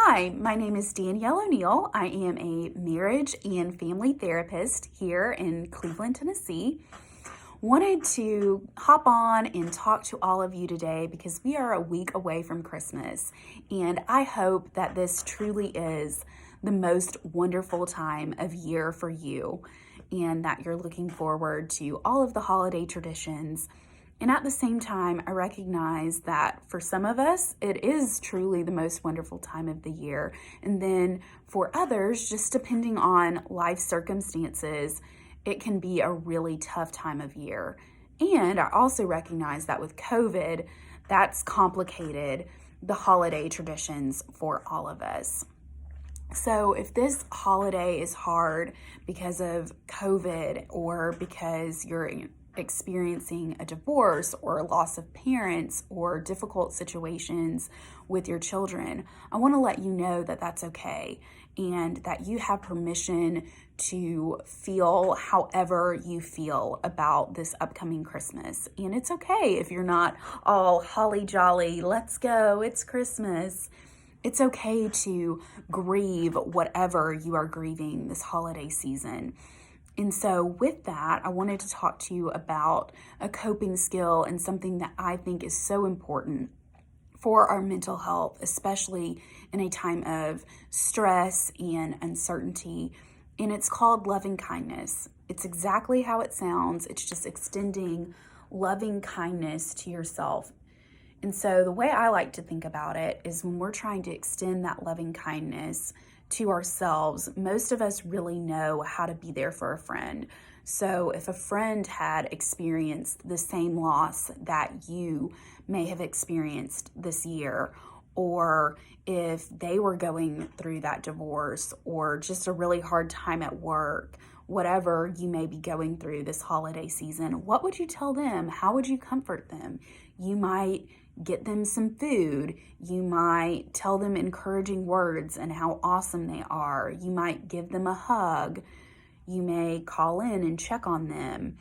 Hi, my name is Danielle O'Neill. I am a marriage and family therapist here in Cleveland, Tennessee. Wanted to hop on and talk to all of you today because we are a week away from Christmas, and I hope that this truly is the most wonderful time of year for you and that you're looking forward to all of the holiday traditions. And at the same time, I recognize that for some of us, it is truly the most wonderful time of the year. And then for others, just depending on life circumstances, it can be a really tough time of year. And I also recognize that with COVID, that's complicated the holiday traditions for all of us. So if this holiday is hard because of COVID or because you're experiencing a divorce or a loss of parents or difficult situations with your children, I want to let you know that that's okay and that you have permission to feel however you feel about this upcoming Christmas. And it's okay if you're not all holly jolly, let's go, it's Christmas. It's okay to grieve whatever you are grieving this holiday season. And so with that, I wanted to talk to you about a coping skill and something that I think is so important for our mental health, especially in a time of stress and uncertainty. And it's called loving kindness. It's exactly how it sounds. It's just extending loving kindness to yourself. And so the way I like to think about it is when we're trying to extend that loving kindness to ourselves, most of us really know how to be there for a friend. So if a friend had experienced the same loss that you may have experienced this year, or if they were going through that divorce or just a really hard time at work, whatever you may be going through this holiday season, what would you tell them? How would you comfort them? You might get them some food. You might tell them encouraging words and how awesome they are. You might give them a hug. You may call in and check on them.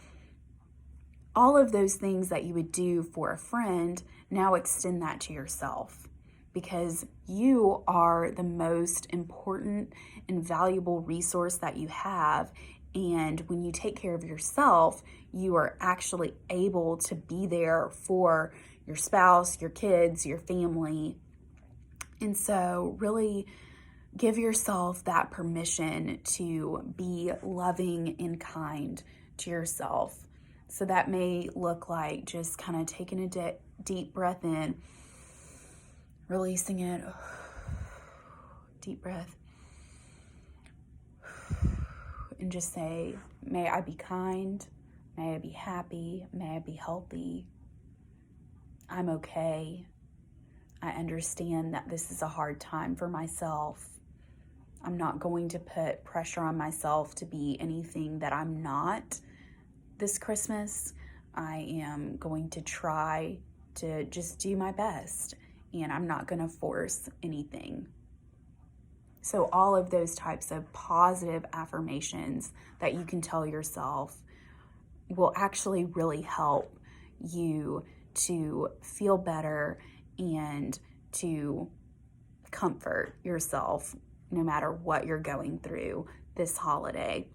All of those things that you would do for a friend, now extend that to yourself, because you are the most important and valuable resource that you have. And when you take care of yourself, you are actually able to be there for your spouse, your kids, your family. And so really give yourself that permission to be loving and kind to yourself. So that may look like just kind of taking a deep breath in, releasing it, deep breath, and just say, may I be kind, may I be happy, may I be healthy. I'm okay. I understand that this is a hard time for myself. I'm not going to put pressure on myself to be anything that I'm not this Christmas. I am going to try to just do my best, and I'm not going to force anything. So all of those types of positive affirmations that you can tell yourself will actually really help you to feel better and to comfort yourself no matter what you're going through this holiday.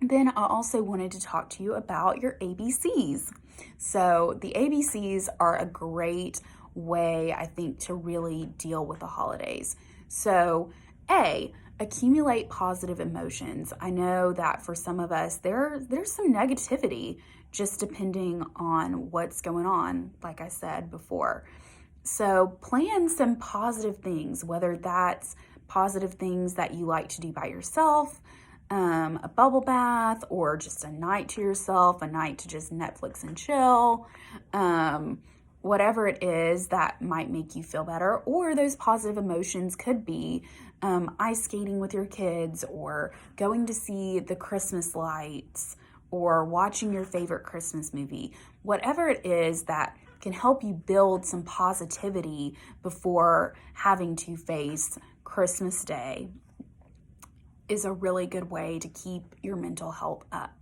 Then I also wanted to talk to you about your ABCs. So the ABCs are a great way, I think, to really deal with the holidays. So A, accumulate positive emotions. I know that for some of us, there's some negativity just depending on what's going on, like I said before. So plan some positive things, whether that's positive things that you like to do by yourself, a bubble bath, or just a night to yourself, a night to just Netflix and chill, whatever it is that might make you feel better. Or those positive emotions could be ice skating with your kids, or going to see the Christmas lights, or watching your favorite Christmas movie. Whatever it is that can help you build some positivity before having to face Christmas Day is a really good way to keep your mental health up.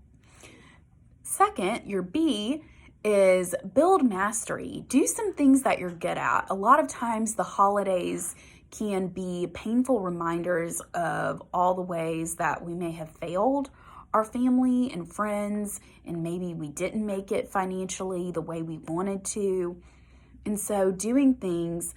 Second, your B is build mastery. Do some things that you're good at. A lot of times the holidays can be painful reminders of all the ways that we may have failed our family and friends, and maybe we didn't make it financially the way we wanted to. And so doing things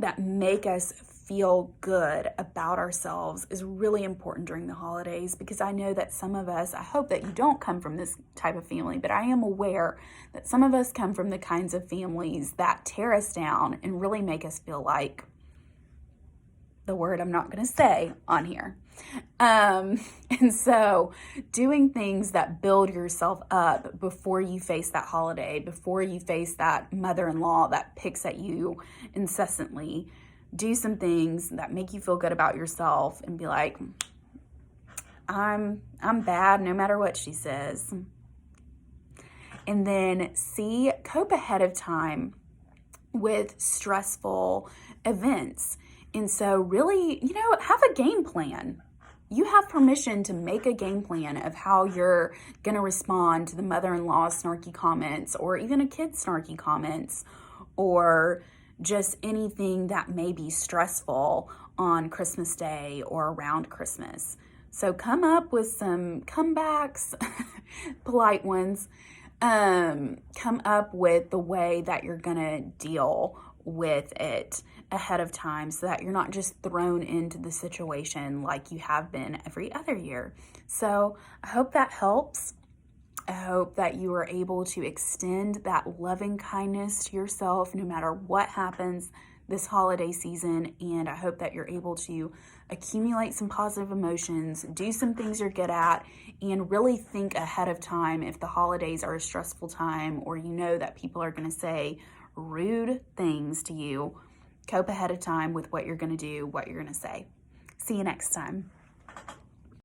that make us feel good about ourselves is really important during the holidays, because I know that some of us, I hope that you don't come from this type of family, but I am aware that some of us come from the kinds of families that tear us down and really make us feel like the word I'm not going to say on here. And so doing things that build yourself up before you face that holiday, before you face that mother-in-law that picks at you incessantly, do some things that make you feel good about yourself and be like, I'm bad no matter what she says. And then cope ahead of time with stressful events. And so really, have a game plan. You have permission to make a game plan of how you're going to respond to the mother-in-law's snarky comments, or even a kid's snarky comments, or just anything that may be stressful on Christmas Day or around Christmas. So come up with some comebacks, polite ones. Come up with the way that you're going to deal with it ahead of time, so that you're not just thrown into the situation like you have been every other year. So I hope that helps. I hope that you are able to extend that loving kindness to yourself no matter what happens this holiday season. And I hope that you're able to accumulate some positive emotions, do some things you're good at, and really think ahead of time if the holidays are a stressful time, or that people are going to say rude things to you. Cope ahead of time with what you're going to do, what you're going to say. See you next time.